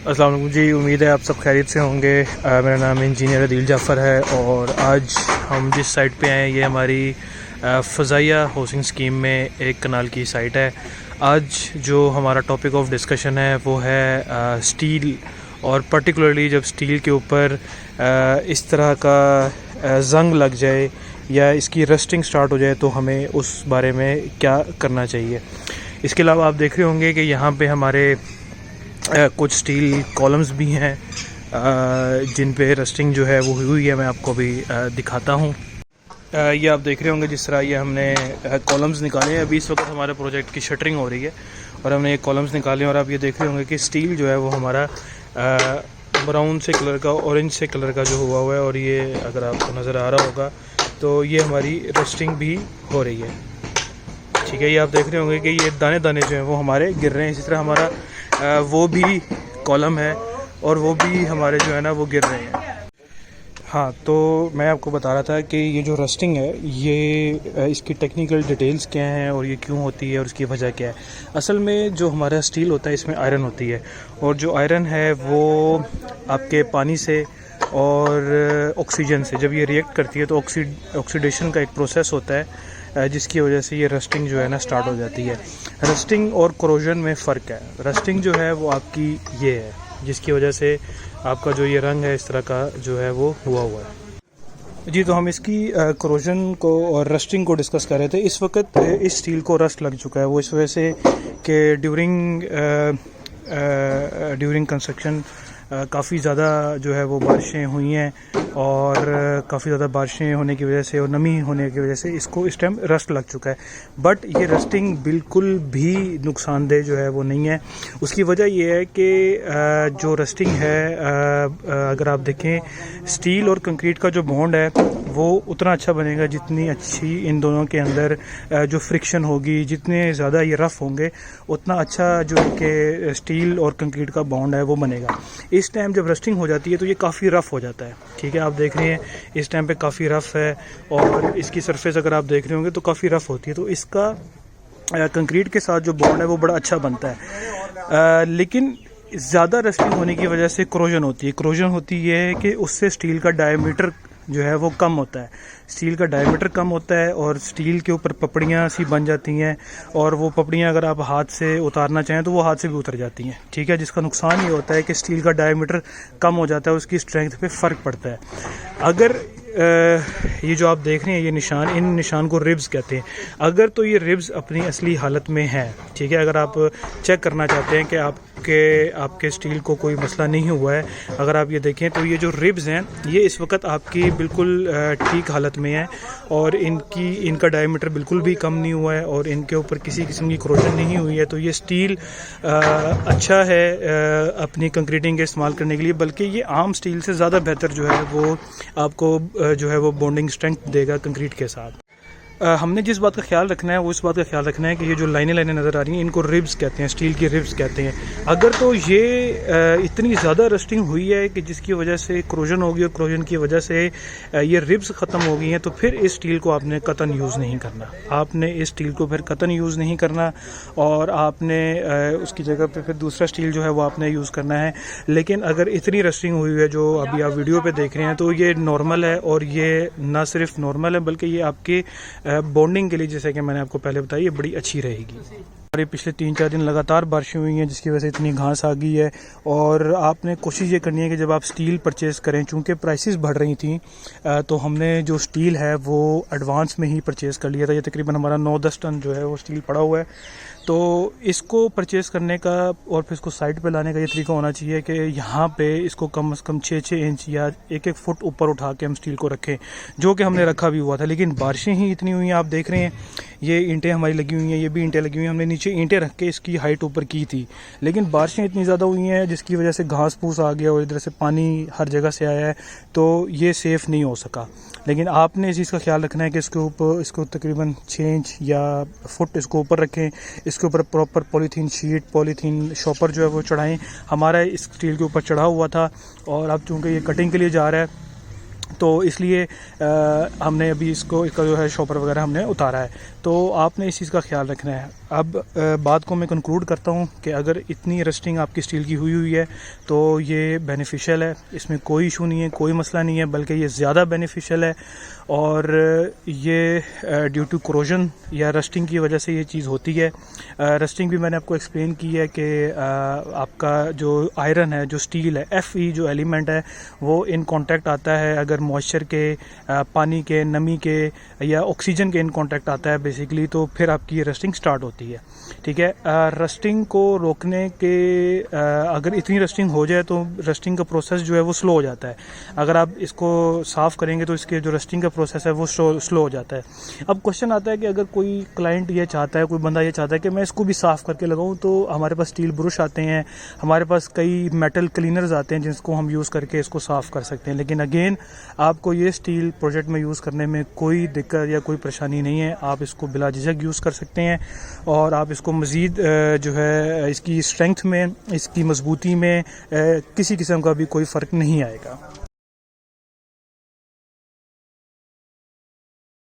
अस्सलाम वालेकुम जी, उम्मीद है आप सब खैरियत से होंगे। मेरा नाम इंजीनियर अदील जाफ़र है और आज हम जिस साइट पे आए ये हमारी फ़ज़ाइया हाउसिंग स्कीम में एक कनाल की साइट है। आज जो हमारा टॉपिक ऑफ डिस्कशन है वो है स्टील, और पर्टिकुलरली जब स्टील के ऊपर इस तरह का जंग लग जाए या इसकी रस्टिंग स्टार्ट हो जाए तो हमें उस बारे में क्या करना चाहिए। इसके अलावा आप देख रहे होंगे कि यहाँ पे हमारे कुछ स्टील कॉलम्स भी हैं जिन पे रस्टिंग जो है वो हुई है। मैं आपको अभी दिखाता हूँ। ये आप देख रहे होंगे जिस तरह ये हमने कॉलम्स निकाले हैं। अभी इस वक्त हमारे प्रोजेक्ट की शटरिंग हो रही है और हमने ये कॉलम्स निकाले हैं और आप ये देख रहे होंगे कि स्टील जो है वो हमारा ब्राउन से कलर का, ऑरेंज से कलर का जो हुआ है। और ये अगर आपको नज़र आ रहा होगा तो ये हमारी रस्टिंग भी हो रही है। ठीक है, ये आप देख रहे होंगे कि ये दाने दाने जो हैं वो हमारे गिर रहे हैं। इसी तरह हमारा वो भी कॉलम है और वो भी हमारे जो है ना वो गिर रहे हैं। हाँ, तो मैं आपको बता रहा था कि ये जो रस्टिंग है ये इसकी टेक्निकल डिटेल्स क्या हैं और ये क्यों होती है और उसकी वजह क्या है। असल में जो हमारा स्टील होता है इसमें आयरन होती है और जो आयरन है वो आपके पानी से और ऑक्सीजन से जब ये रिएक्ट करती है तो ऑक्सीडेशन का एक प्रोसेस होता है जिसकी वजह से ये रस्टिंग जो है ना स्टार्ट हो जाती है। रस्टिंग और कोरोजन में फ़र्क है। रस्टिंग जो है वो आपकी ये है जिसकी वजह से आपका जो ये रंग है इस तरह का जो है वो हुआ है। जी, तो हम इसकी कोरोजन को और रस्टिंग को डिस्कस कर रहे थे। इस वक्त इस स्टील को रस्ट लग चुका है, वो इस वजह से कि ड्यूरिंग कंस्ट्रक्शन काफ़ी ज़्यादा जो है वो बारिशें हुई हैं और काफ़ी ज़्यादा बारिशें होने की वजह से और नमी होने की वजह से इसको इस टाइम रस्ट लग चुका है। बट ये रस्टिंग बिल्कुल भी नुकसानदेह जो है वो नहीं है। उसकी वजह ये है कि जो रस्टिंग है अगर आप देखें स्टील और कंक्रीट का जो बॉन्ड है वो उतना अच्छा बनेगा जितनी अच्छी इन दोनों के अंदर जो फ्रिक्शन होगी, जितने ज़्यादा ये रफ़ होंगे उतना अच्छा जो है कि स्टील और कंक्रीट का बॉन्ड है वो बनेगा। इस टाइम जब रस्टिंग हो जाती है तो ये काफ़ी रफ़ हो जाता है। ठीक है, आप देख रहे हैं इस टाइम पे काफ़ी रफ़ है और इसकी सरफेस अगर आप देख रहे होंगे तो काफ़ी रफ़ होती है। तो इसका कंक्रीट के साथ जो बॉन्ड है वो बड़ा अच्छा बनता है। लेकिन ज़्यादा रस्टिंग होने की वजह से कोरोजन होती है। कोरोजन होती है कि उससे स्टील का डायमीटर जो है वो कम होता है। स्टील का डायमीटर कम होता है और स्टील के ऊपर पपड़ियाँ सी बन जाती हैं और वो पपड़ियाँ अगर आप हाथ से उतारना चाहें तो वो हाथ से भी उतर जाती हैं। ठीक है, जिसका नुकसान ये होता है कि स्टील का डायमीटर कम हो जाता है, उसकी स्ट्रेंथ पे फ़र्क पड़ता है। अगर ये जो आप देख रहे हैं ये निशान, इन निशान को रिब्स कहते हैं। अगर तो ये रिब्स अपनी असली हालत में हैं, ठीक है, अगर आप चेक करना चाहते हैं कि आपके स्टील को कोई मसला नहीं हुआ है, अगर आप ये देखें तो ये जो रिब्स हैं ये इस वक्त आपकी बिल्कुल ठीक हालत में है और इनका डायमीटर बिल्कुल भी कम नहीं हुआ है और इनके ऊपर किसी किस्म की कोरोजन नहीं हुई है। तो ये स्टील अच्छा है अपनी कंक्रीटिंग के इस्तेमाल करने के लिए, बल्कि ये आम स्टील से ज़्यादा बेहतर जो है वो आपको जो है वो बॉन्डिंग स्ट्रेंथ देगा कंक्रीट के साथ। हमने जिस बात का ख्याल रखना है वो इस बात का ख्याल रखना है कि ये जो लाइनें नज़र आ रही हैं इनको रिब्स कहते हैं, स्टील की रिब्स कहते हैं। अगर तो ये इतनी ज़्यादा रस्टिंग हुई है कि जिसकी वजह से कोरोजन होगी और कोरोजन की वजह से ये रिब्स ख़त्म हो गई हैं तो फिर इस स्टील को आपने कतन यूज़ नहीं करना। आपने इस स्टील को फिर कतन यूज़ नहीं करना और आपने उसकी जगह पे फिर दूसरा स्टील जो है वो आपने यूज़ करना है। लेकिन अगर इतनी रस्टिंग हुई है जो अभी आप वीडियो पे देख रहे हैं तो ये नॉर्मल है और ये ना सिर्फ नॉर्मल है बल्कि ये आपके बॉन्डिंग के लिए, जैसे कि मैंने आपको पहले बताया, ये बड़ी अच्छी रहेगी। और ये पिछले 3-4 दिन लगातार बारिशें हुई हैं जिसकी वजह से इतनी घास आ गई है और आपने कोशिश ये करनी है कि जब आप स्टील परचेज़ करें, चूँकि प्राइसेस बढ़ रही थी तो हमने जो स्टील है वो एडवांस में ही परचेज़ कर लिया था। ये तकरीबन हमारा 9-10 टन जो है वो स्टील पड़ा हुआ है। तो इसको परचेज़ करने का और फिर इसको साइड पे लाने का ये तरीका होना चाहिए कि यहाँ पे इसको कम से कम 6-6 इंच या 1-1 फुट ऊपर उठा के हम स्टील को रखें, जो कि हमने रखा भी हुआ था। लेकिन बारिशें ही इतनी हुई हैं, आप देख रहे हैं ये ईंटें हमारी लगी हुई हैं, ये भी ईंटें लगी हुई हैं। हमने नीचे ईंटें रख के इसकी हाइट ऊपर की थी, लेकिन बारिशें इतनी ज़्यादा हुई हैं जिसकी वजह से घास फूस आ गया और इधर से पानी हर जगह से आया है, तो ये सेफ़ नहीं हो सका। लेकिन आपने इस चीज़ का ख्याल रखना है कि इसको तकरीबन 6 इंच या फुट इसको ऊपर रखें। इसके ऊपर proper polythene sheet, polythene shopper जो है वो चढ़ाएं। हमारा इस स्टील के ऊपर चढ़ा हुआ था और अब चूँकि ये कटिंग के लिए जा रहा है तो इसलिए हमने अभी इसका जो है शॉपर वगैरह हमने उतारा है। तो आपने इस चीज़ का ख्याल रखना है। अब बात को मैं कंक्लूड करता हूँ कि अगर इतनी रस्टिंग आपकी स्टील की हुई है तो ये बेनिफिशियल है, इसमें कोई इशू नहीं है, कोई मसला नहीं है, बल्कि ये ज़्यादा बेनिफिशियल है। और ये ड्यू टू कोरोजन या रस्टिंग की वजह से ये चीज़ होती है। रस्टिंग भी मैंने आपको एक्सप्लेन की है कि आपका जो आयरन है, जो स्टील है, Fe जो एलिमेंट है वो इन कांटेक्ट आता है अगर मॉइस्चर के, पानी के, नमी के या ऑक्सीजन के इन कांटेक्ट आता है बेसिकली, तो फिर आपकी ये रस्टिंग स्टार्ट होती है। ठीक है, रस्टिंग को रोकने के अगर इतनी रस्टिंग हो जाए तो रस्टिंग का प्रोसेस जो है वो स्लो हो जाता है। अगर आप इसको साफ़ करेंगे तो इसके जो रस्टिंग का प्रोसेस है वो स्लो हो जाता है। अब क्वेश्चन आता है कि अगर कोई क्लाइंट ये चाहता है, कोई बंदा ये चाहता है कि मैं इसको भी साफ़ करके लगाऊं, तो हमारे पास स्टील ब्रश आते हैं, हमारे पास कई मेटल क्लीनर्स आते हैं जिसको हम यूज़ करके इसको साफ़ कर सकते हैं। लेकिन अगेन आपको ये स्टील प्रोजेक्ट में यूज़ करने में कोई दिक्कत या कोई परेशानी नहीं है, आप इसको बिला झिझक यूज़ कर सकते हैं और आप इसको मज़ीद जो है इसकी स्ट्रेंथ में, इसकी मजबूती में किसी किस्म का भी कोई फ़र्क नहीं आएगा।